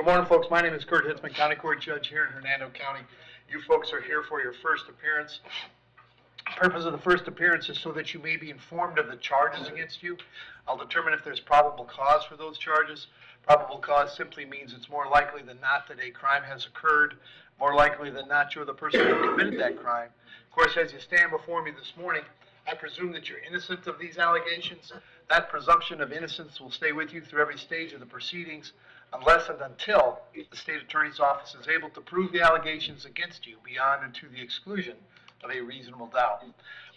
morning, folks. My name is Kurt Hitzemann, County Court Judge here in Hernando County. You folks are here for your first appearance. The purpose of the first appearance is so that you may be informed of the charges against you. I'll determine if there's probable cause for those charges. Probable cause simply means it's more likely than not that a crime has occurred, more likely than not you're the person who committed that crime. Of course, as you stand before me this morning, I presume that you're innocent of these allegations. That presumption of innocence will stay with you through every stage of the proceedings unless and until the state attorney's office is able to prove the allegations against you beyond and to the exclusion of a reasonable doubt.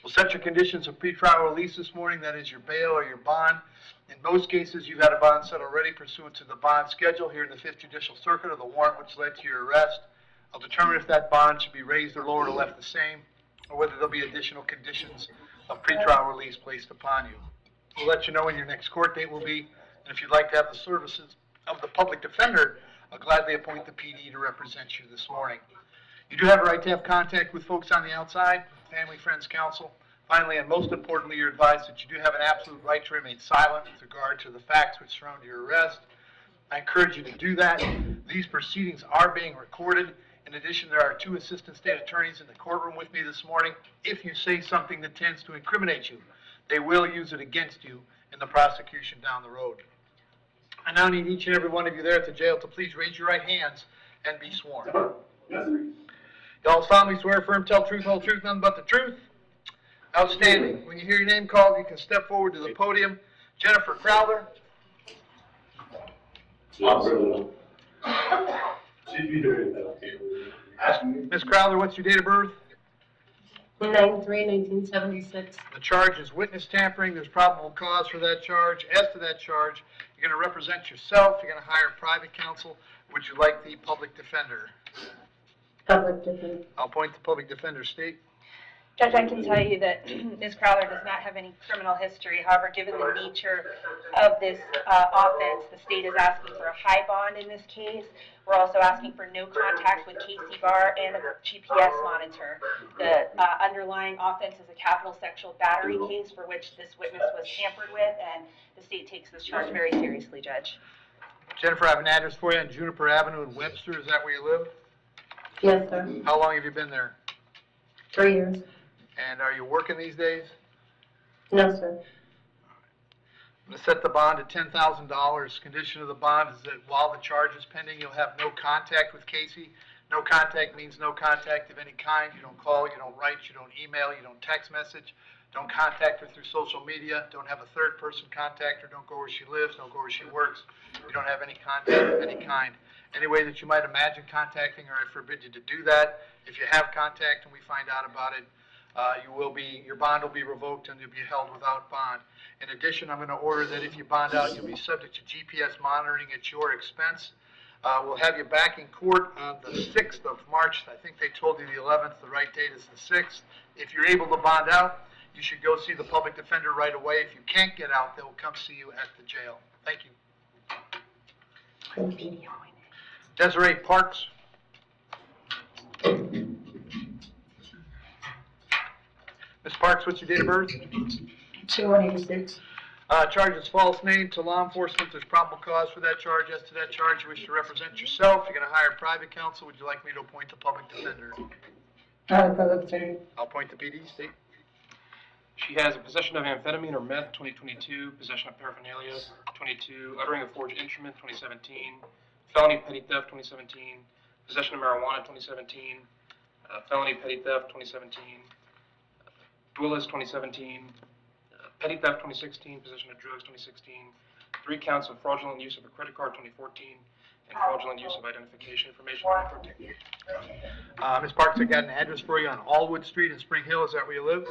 We'll set your conditions of pretrial release this morning, that is your bail or your bond. In most cases, you've had a bond set already pursuant to the bond schedule here in the 5th Judicial Circuit or the warrant which led to your arrest. I'll determine if that bond should be raised or lowered or left the same, or whether there'll be additional conditions of pretrial release placed upon you. We'll let you know when your next court date will be, and if you'd like to have the services of the public defender, I'll gladly appoint the PD to represent you this morning. You do have a right to have contact with folks on the outside, family, friends, counsel. Finally, and most importantly, you're advised that you do have an absolute right to remain silent with regard to the facts which surround your arrest. I encourage you to do that. These proceedings are being recorded. In addition, there are 2 assistant state attorneys in the courtroom with me this morning. If you say something that tends to incriminate you, they will use it against you in the prosecution down the road. I now need each and every one of you there at the jail to please raise your right hands and be sworn. Yes, sir. Y'all solemnly swear, affirm, tell truth, whole truth, nothing but the truth. Outstanding. When you hear your name called, you can step forward to the podium. Jennifer Crowther. Ms. Crowther, what's your date of birth? 9/3/1976. The charge is witness tampering. There's probable cause for that charge. As to that charge, you're going to represent yourself. You're going to hire private counsel. Would you like the public defender? Public defender. I'll appoint the public defender. State. Judge, I can tell you that Ms. Crowther does not have any criminal history. However, given the nature of this offense, the state is asking for a high bond in this case. We're also asking for no contact with Casey Barr and a GPS monitor. The underlying offense is a capital sexual battery case for which this witness was tampered with, and the state takes this charge very seriously, Judge. Jennifer, I have an address for you on Juniper Avenue in Webster. Is that where you live? Yes, sir. How long have you been there? 3 years. And are you working these days? No, sir. I'm going to set the bond at $10,000. Condition of the bond is that while the charge is pending, you'll have no contact with Casey. No contact means no contact of any kind. You don't call, you don't write, you don't email, you don't text message. Don't contact her through social media. Don't have a third person contact her. Don't go where she lives. Don't go where she works. You don't have any contact of any kind. Any way that you might imagine contacting her, I forbid you to do that. If you have contact and we find out about it, your bond will be revoked and you'll be held without bond. In addition, I'm going to order that if you bond out, you'll be subject to GPS monitoring at your expense. We'll have you back in court on the 6th of March. I think they told you the 11th. The right date is the 6th. If you're able to bond out, you should go see the public defender right away. If you can't get out, they'll come see you at the jail. Thank you. Desiree Parks. Ms. Parks, what's your date of birth? 2186. Charge is false name to law enforcement. There's probable cause for that charge. As to that charge, you wish to represent yourself. You're going to hire private counsel. Would you like me to appoint the public defender? Public defender. I'll appoint the PD. State. She has a possession of amphetamine or meth, 2022, possession of paraphernalia, 22, uttering a forged instrument, 2017, felony petty theft, 2017, possession of marijuana, 2017, felony petty theft, 2017, duelist, 2017, petty theft, 2016, possession of drugs, 2016, 3 counts of fraudulent use of a credit card, 2014, and fraudulent use of identification information, 2014. Ms. Parks, I got an address for you on Allwood Street in Spring Hill. Is that where you live?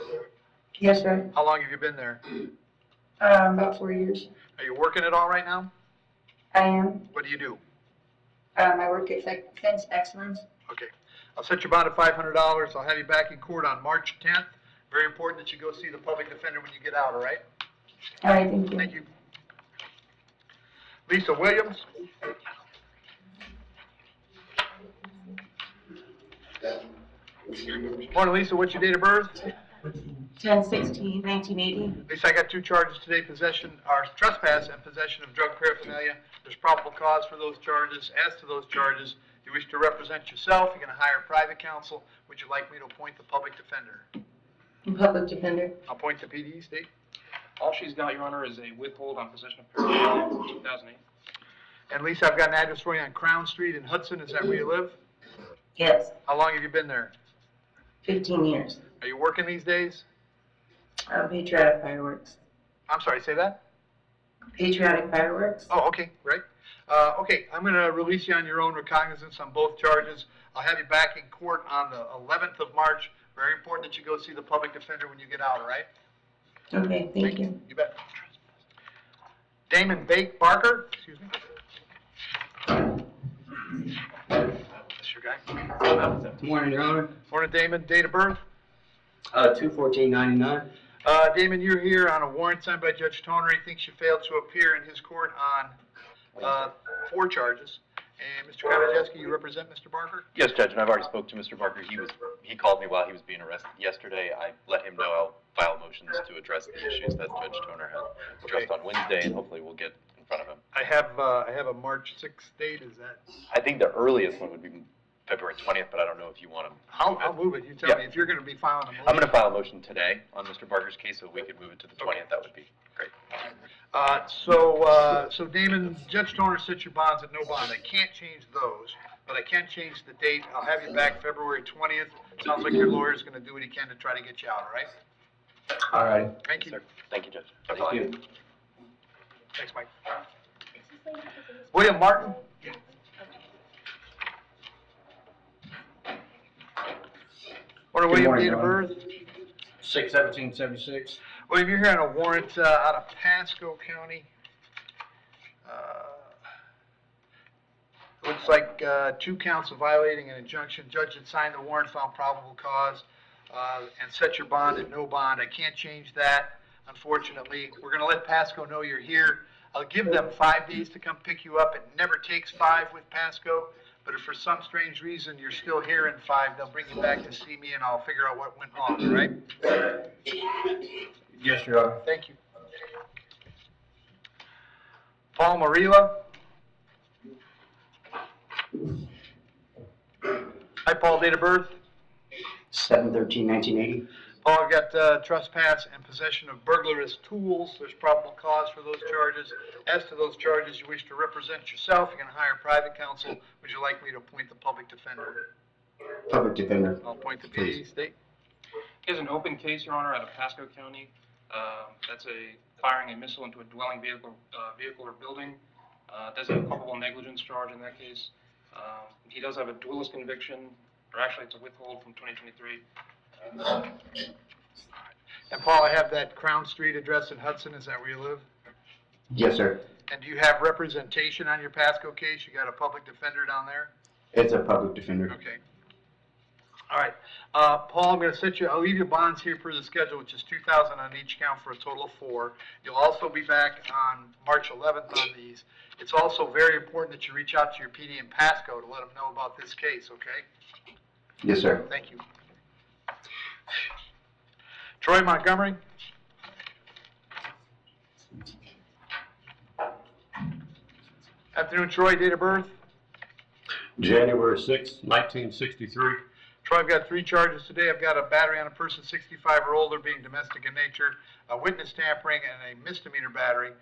Yes, sir. How long have you been there? About 4 years. Are you working at all right now? I am. What do you do? I work at Fence Excellence. Okay. I'll set your bond at $500. I'll have you back in court on March 10th. Very important that you go see the public defender when you get out, all right? All right, thank you. Thank you. Lisa Williams. Morning, Lisa. What's your date of birth? 10/16/1980. At least I got two charges today, possession, or trespass and possession of drug paraphernalia. There's probable cause for those charges. As to those charges, you wish to represent yourself, you're gonna hire private counsel. Would you like me to appoint the public defender? Public defender. I'll appoint the PD, state. All she's got, Your Honor, is a withhold on possession of paraphernalia from 2008. And Lisa, I've got an address for you on Crown Street in Hudson. Is that where you live? Yes, How long have you been there? 15 years. Are you working these days? Patriotic fireworks. I'm sorry, say that? Patriotic fireworks. Oh, okay, great. Okay, I'm gonna release you on your own recognizance on both charges. I'll have you back in court on the 11th of March. Very important that you go see the public defender when you get out, all right? Okay, thank you. You bet. Damon Barker, excuse me. This your guy? Good morning, Your Honor. Morning, Damon. Date of birth? 2/14/99. Damon, you're here on a warrant signed by Judge Toner. He thinks you failed to appear in his court on 4 charges. And Mr. Kavajewski, you represent Mr. Barker? Yes, Judge, and I've already spoke to Mr. Barker. He called me while he was being arrested yesterday. I let him know I'll file motions to address the issues that Judge Toner had addressed on Wednesday, and hopefully we'll get in front of him. I have a March 6th date. Is that? I think the earliest one would be February 20th, but I don't know if you want to. I'll move it. You tell me if you're going to be filing a motion. I'm going to file a motion today on Mr. Barker's case, so if we could move it to the 20th, that would be great. So Damon, Judge Toner set your bonds at no bond. I can't change those, but I can change the date. I'll have you back February 20th. Sounds like your lawyer's going to do what he can to try to get you out, all right? All right. Thank you. Sir, thank you, Judge. That's Thank all I you. have. Thanks, Mike. William Martin? Morning, William, morning, date of Your Honor. birth? 6/17/76. William, you're here on a warrant out of Pasco County. Looks like 2 counts of violating an injunction. Judge had signed the warrant, found probable cause, and set your bond at no bond. I can't change that, unfortunately. We're going to let Pasco know you're here. I'll give them 5 days to come pick you up. It never takes 5 with Pasco, but if for some strange reason you're still here in 5, they'll bring you back to see me, and I'll figure out what went wrong, all right? Yes, Your Honor. Thank you. Paul Marilla. Hi, Paul, date of birth? 7/13/1980. Paul, I've got trespass and possession of burglarious tools. There's probable cause for those charges. As to those charges, you wish to represent yourself. You're going to hire private counsel. Would you like me to appoint the public defender? Public defender. I'll appoint the PD, Please. state. He has an open case, Your Honor, out of Pasco County. That's firing a missile into a dwelling vehicle or building. Does have a culpable negligence charge in that case. He does have a duelist conviction, or actually it's a withhold from 2023. And Paul, I have that Crown Street address in Hudson. Is that where you live? Yes, sir. And do you have representation on your Pasco case? You got a public defender down there? It's a public defender. Okay. All right. Paul, I'm going to I'll leave your bonds here per the schedule, which is $2,000 on each count for a total of 4. You'll also be back on March 11th on these. It's also very important that you reach out to your PD in Pasco to let them know about this case, okay? Yes, sir. Thank you. Troy Montgomery? Afternoon, Troy, date of birth? January 6, 1963. Troy, I've got 3 charges today. I've got a battery on a person 65 or older being domestic in nature, a witness tampering, and a misdemeanor battery.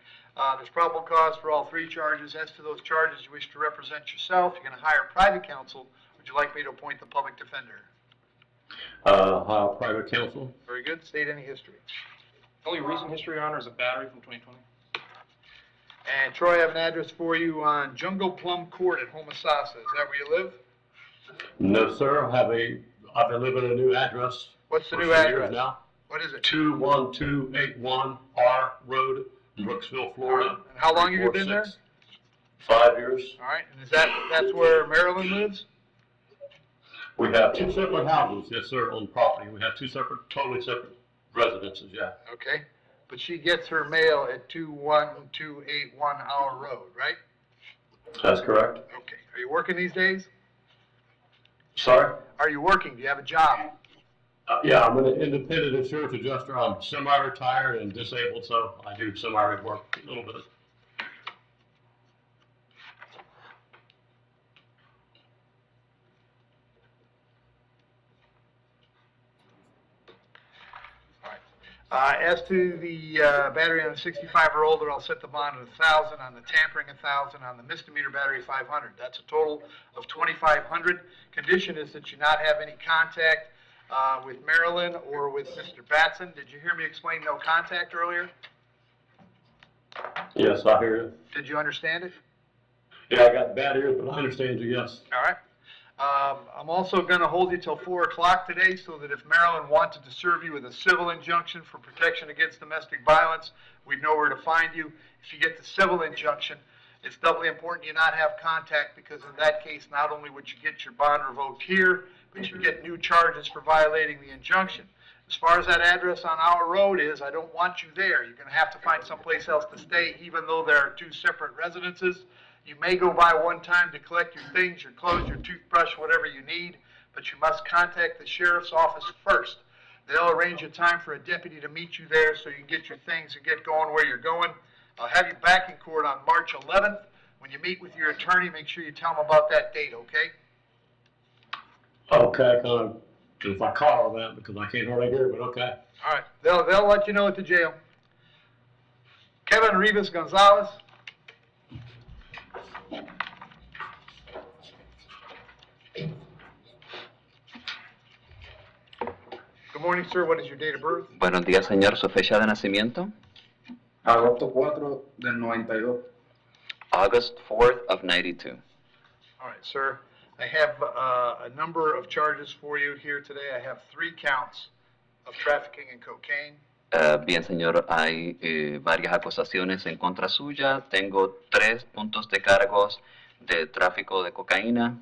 There's probable cause for all 3 charges. As to those charges, you wish to represent yourself. You're going to hire private counsel. Would you like me to appoint the public defender? Ohio Private Counsel. Very good. State any history. The only recent history, Your Honor, is a battery from 2020. And Troy, I have an address for you on Jungle Plum Court at Homosassa. Is that where you live? No, sir. I've been living at a new address. What's the for new some years address? now. What is it? 21281 R Road, Brooksville, Florida. And how long have you been there? 5 years. All right. And that's where Marilyn lives? We have 2 separate houses, yes, sir, on the property. We have 2 totally separate residences, yeah. Okay. But she gets her mail at 21281 Hour Road, right? That's correct. Okay. Are you working these days? Sorry? Are you working? Do you have a job? Yeah, I'm an independent insurance adjuster. I'm semi-retired and disabled, so I do semi-work a little bit. As to the battery on the 65 or older, I'll set the bond at 1,000, on the tampering 1,000, on the misdemeanor battery 500. That's a total of 2,500. Condition is that you not have any contact with Marilyn or with Mr. Batson. Did you hear me explain no contact earlier? Yes, I hear you. Did you understand it? Yeah, I got bad ears, but I understand you, yes. All right. I'm also going to hold you till 4 o'clock today so that if Marilyn wanted to serve you with a civil injunction for protection against domestic violence, we'd know where to find you. If you get the civil injunction, it's doubly important you not have contact because in that case, not only would you get your bond revoked here, but you get new charges for violating the injunction. As far as that address on our road is, I don't want you there. You're going to have to find someplace else to stay, even though there are 2 separate residences. You may go by one time to collect your things, your clothes, your toothbrush, whatever you need, but you must contact the sheriff's office first. They'll arrange a time for a deputy to meet you there so you can get your things and get going where you're going. I'll have you back in court on March 11th. When you meet with your attorney, make sure you tell him about that date, okay? Okay, if I caught all that, because I can't hardly hear, but okay. All right, they'll let you know at the jail. Kevin Rivas Gonzalez. Good morning, sir. What is your date of birth? Buenos días, señor. ¿Su fecha de nacimiento? Agosto 4 del 92. August 4th of 92. All right, sir. I have a number of charges for you here today. I have 3 counts of trafficking in cocaine. Bien, señor, hay varias acusaciones en contra suya. Tengo 3 puntos de cargos de tráfico de cocaína.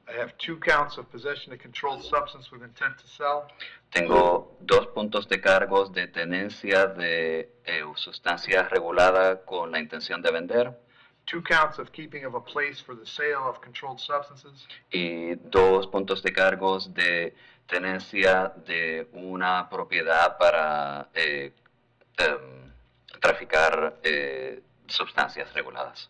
I have 2 counts of possession of controlled substance with intent to sell. Tengo 2 puntos de cargos de tenencia de sustancia regulada con la intención de vender. 2 counts of keeping of a place for the sale of controlled substances. Y 2 puntos de cargos de tenencia de una propiedad para traficar sustancias reguladas.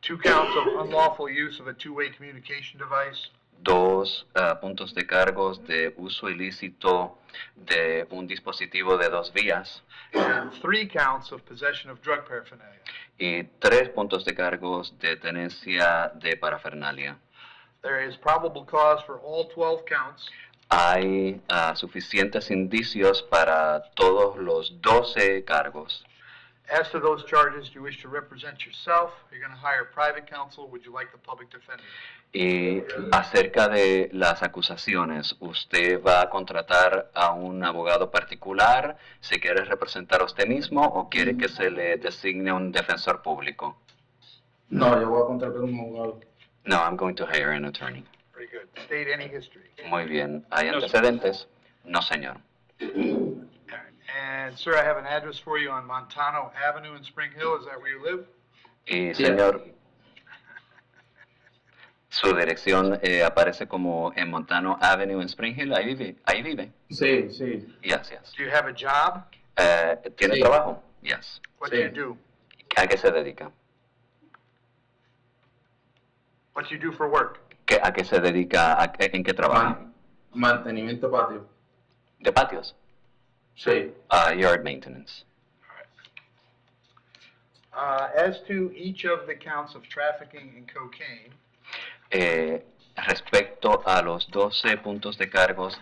2 counts of unlawful use of a 2-way communication device. 2 puntos de cargos de uso ilícito de un dispositivo de 2 vías. And 3 counts of possession of drug paraphernalia. Y 3 puntos de cargos de tenencia de parafernalia. There is probable cause for all 12 counts. Hay suficientes indicios para todos los 12 cargos. As to those charges, do you wish to represent yourself? You're going to hire private counsel. Would you like the public defender? Y acerca de las acusaciones, ¿usted va a contratar a un abogado particular? ¿Se quiere representar a usted mismo o quiere que se le designe un defensor público? No, yo voy a contratar un abogado. No, I'm going to hire an attorney. Very good. State any history. Muy bien. ¿Hay antecedentes? No, señor. All right. And, sir, I have an address for you on Montano Avenue in Spring Hill. Is that where you live? Y, señor, su dirección aparece como en Montano Avenue en Spring Hill. Ahí vive. Ahí vive. Sí, sí. Yes, yes. Do you have a job? ¿Tiene Sí. trabajo? Yes. What do Sí. you do? ¿A qué se dedica? What do you do for work? ¿A qué se dedica? ¿En qué trabaja? Mantenimiento patio. ¿De patios? Sí. Yard maintenance. As to each of the counts of trafficking in cocaine, Respecto a los 12 puntos de cargos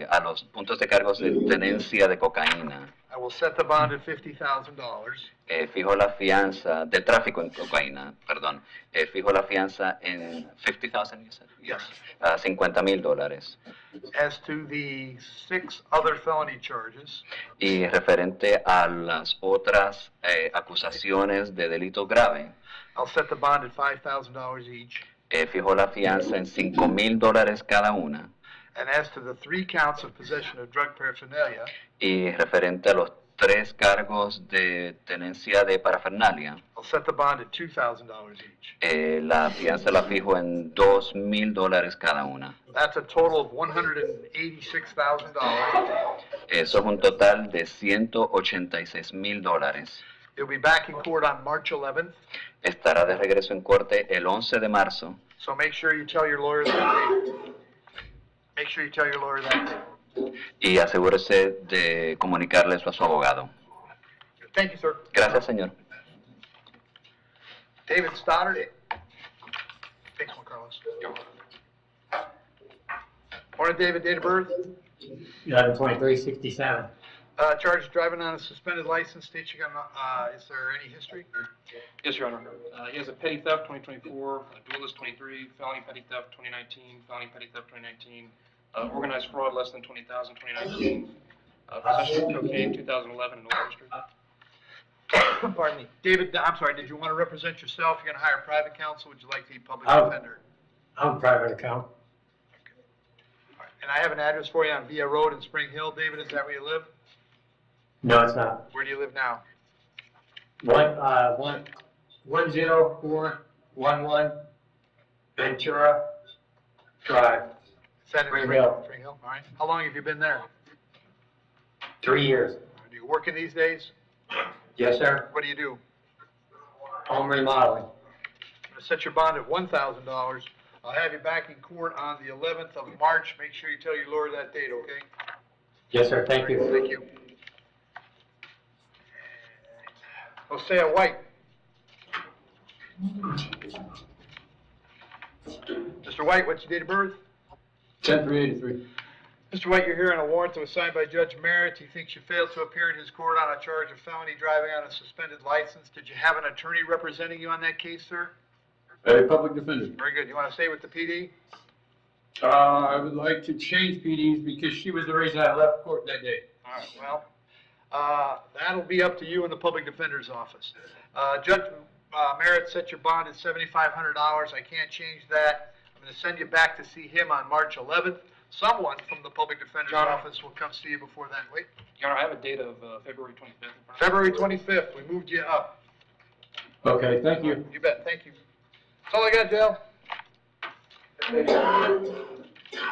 a los puntos de cargos de tenencia de cocaína, I will set the bond at $50,000. fijo la fianza del tráfico en cocaína, perdón, fijo la fianza en 50,000, you said? Yes. $50,000. As to the 6 other felony charges, Y referente a las otras acusaciones de delito grave, I'll set the bond at $5,000 each. Fijó la fianza en $5,000 cada una. And as to the 3 counts of possession of drug paraphernalia, Y referente a los 3 cargos de tenencia de parafernalia. I'll set the bond at $2,000 each. La fianza la fijo en $2,000 cada una. That's a total of $186,000. Eso es un total de $186,000. You'll be back in court on March 11th, Estará de regreso en corte el 11 de marzo. so make sure you tell your lawyer that date. Make sure you tell your lawyer that date. Y asegúrese de comunicarle eso a su abogado. Thank you, sir. Gracias, señor. David Stoddard. Thanks, Juan Carlos. Morning, David. Date of birth? 11/23/67. Charged driving on a suspended license. State you got, is there any history? Yes, Your Honor. He has a petty theft 2024, a duelist 23, felony petty theft 2019, felony petty theft 2019, organized fraud less than 20,000 2019, possession of cocaine 2011 in Old Street. Pardon me. David, I'm sorry, did you want to represent yourself? You're going to hire private counsel? Would you like the public defender? I'm private account. All right. And I have an address for you on Via Road in Spring Hill. David, is that where you live? No, it's not. Where do you live now? 10411 Ventura Drive, Is that in Spring Hill. Spring Hill, all right. How long have you been there? 3 years. Do you work in these days? Yes, sir. What do you do? Home remodeling. I'm going to set your bond at $1,000. I'll have you back in court on the 11th of March. Make sure you tell your lawyer that date, okay? Yes, sir. Thank you. Thank you. Hosea White. Mr. White, what's your date of birth? 10/3/83. Mr. White, you're here on a warrant that was signed by Judge Merritt. He thinks you failed to appear in his court on a charge of felony driving on a suspended license. Did you have an attorney representing you on that case, sir? Hey, public defender. Very good. You want to stay with the PD? I would like to change PDs because she was the reason I left court that day. All right, well, that'll be up to you in the public defender's office. Judge Merritt set your bond at $7,500. I can't change that. I'm going to send you back to see him on March 11th. Someone from the public defender's John. office will come see you before then. Wait, Your Honor, I have a date of February 25th. in front of me. February 25th, we moved you up. Okay, thank you. You bet, thank you. That's all I got, Dale.